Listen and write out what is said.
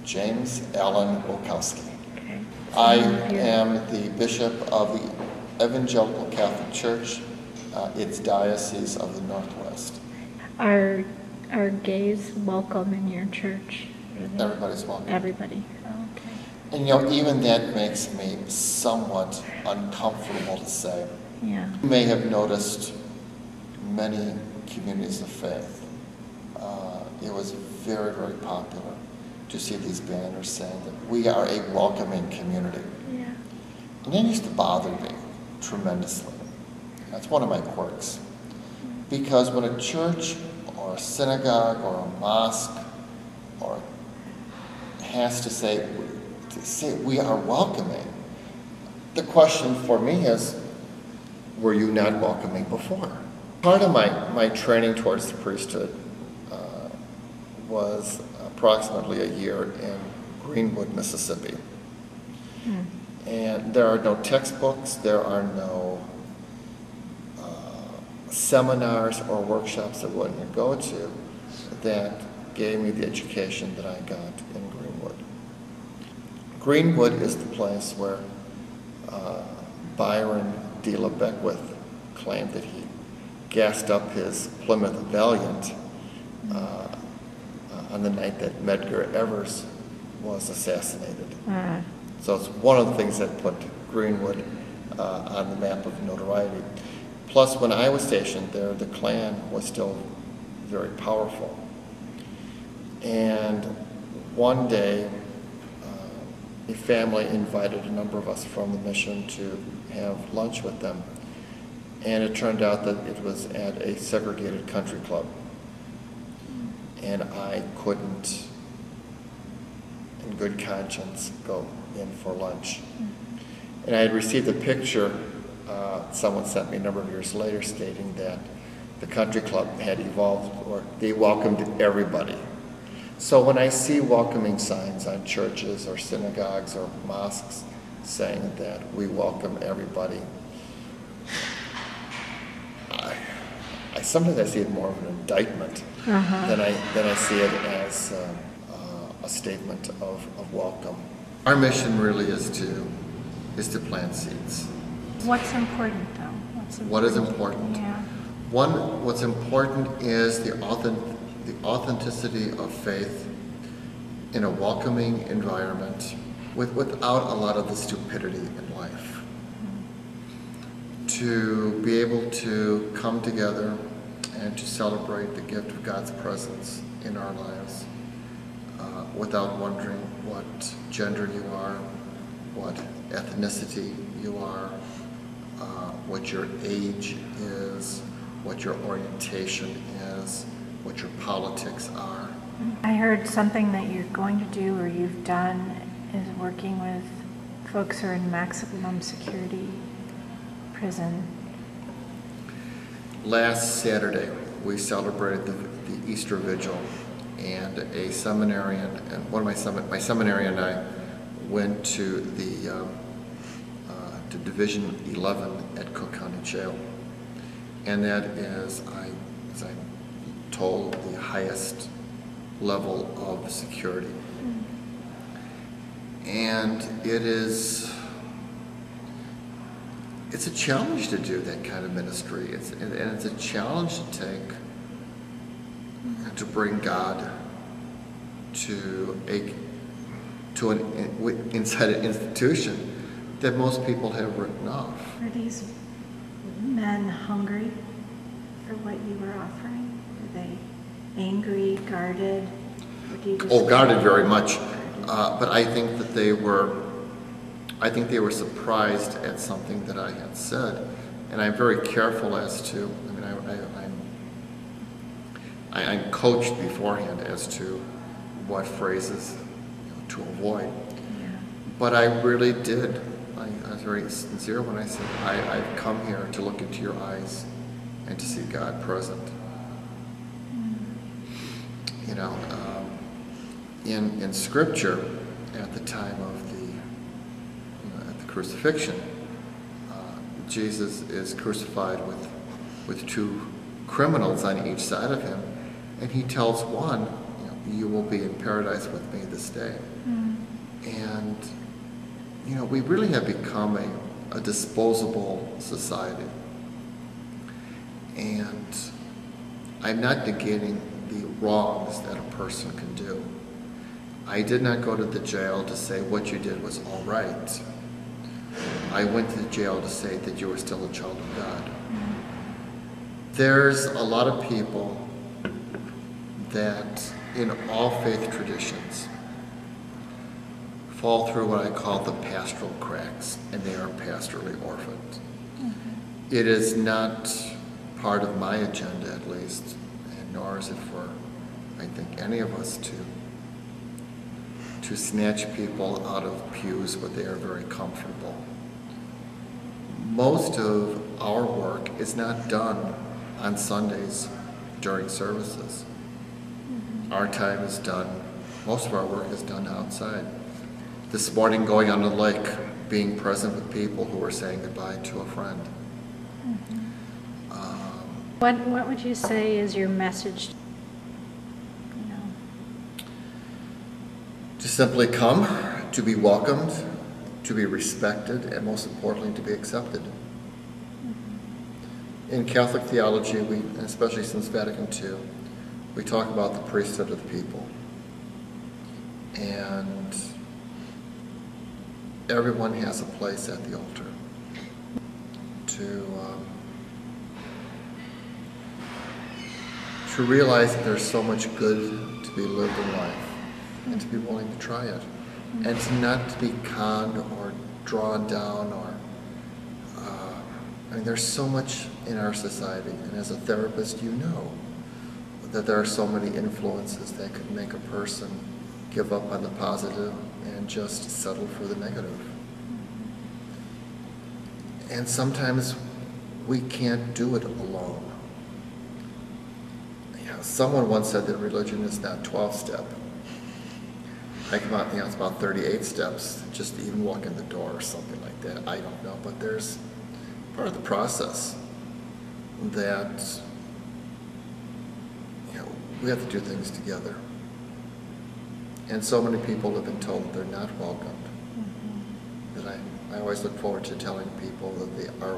James Allen Wilkowski. Okay. I am the bishop of the Evangelical Catholic Church, its Diocese of the Northwest. Are gays welcome in your church? Everybody's welcome. Everybody. Oh, okay. And you know, even that makes me somewhat uncomfortable to say. Yeah. You may have noticed many communities of faith. It was very, very popular to see these banners saying that we are a welcoming community. Yeah. And that used to bother me tremendously. That's one of my quirks. Because when a church or a synagogue or a mosque or has to say we are welcoming, the question for me is, were you not welcoming before? Part of my training towards the priesthood was approximately a year in Greenwood, Mississippi. And there are no textbooks, there are no seminars or workshops that one can go to that gave me the education that I got in Greenwood. Greenwood is the place where Byron de la Beckwith claimed that he gassed up his Plymouth Valiant on the night that Medgar Evers was assassinated. So it's one of the things that put Greenwood on the map of notoriety. Plus, when I was stationed there, the Klan was still very powerful. And one day, a family invited a number of us from the mission to have lunch with them. And it turned out that it was at a segregated country club. And I couldn't, in good conscience, go in for lunch. And I had received a picture someone sent me a number of years later stating that the country club had evolved, or they welcomed everybody. So when I see welcoming signs on churches or synagogues or mosques saying that we welcome everybody, I sometimes see it more of an indictment than I see it as a statement of welcome. Our mission really is to plant seeds. What's important, though? What is important? Yeah. One, what's important is the authenticity of faith in a welcoming environment without a lot of the stupidity in life. To be able to come together and to celebrate the gift of God's presence in our lives without wondering what gender you are, what ethnicity you are, what your age is, what your orientation is, what your politics are. I heard something that you're going to do or you've done is working with folks who are in maximum security prison. Last Saturday, we celebrated the Easter Vigil, and a seminarian, and my seminarian and I went to to Division 11 at Cook County Jail. And that is, as I'm told, the highest level of security. And it's a challenge to do that kind of ministry. And it's a challenge to take, to bring God inside an institution that most people have written off. Are these men hungry for what you were offering? Were they angry, guarded? Or do you just Guarded very much. But I think that they were surprised at something that I had said. And I'm very careful as to, I'm coached beforehand as to what phrases to avoid. Yeah. But I really did. I was very sincere when I said, I've come here to look into your eyes and to see God present. You know, in Scripture, at the time of at the crucifixion, Jesus is crucified with two criminals on each side of him, and he tells one, you will be in paradise with me this day. And, you know, we really have become a disposable society. And I'm not negating the wrongs that a person can do. I did not go to the jail to say what you did was all right. I went to the jail to say that you were still a child of God. There's a lot of people that in all faith traditions fall through what I call the pastoral cracks, and they are pastorally orphaned. It is not part of my agenda, at least, and nor is it for, I think, any of us to snatch people out of pews where they are very comfortable. Most of our work is not done on Sundays during services. Our time is done, most of our work is done outside. This morning, going on the lake, being present with people who are saying goodbye to a friend. What would you say is your message? To simply come, to be welcomed, to be respected, and most importantly, to be accepted. In Catholic theology, especially since Vatican II, we talk about the priesthood of the people. And everyone has a place at the altar to realize that there's so much good to be lived in life, and to be willing to try it, and to not to be conned or drawn down or I mean, there's so much in our society, and as a therapist, you know that there are so many influences that could make a person give up on the positive and just settle for the negative. And sometimes we can't do it alone. Someone once said that religion is not 12-step. I come out, it's about 38 steps just to even walk in the door or something like that. I don't know, but there's part of the process that we have to do things together. And so many people have been told that they're not welcomed. That I always look forward to telling people that they are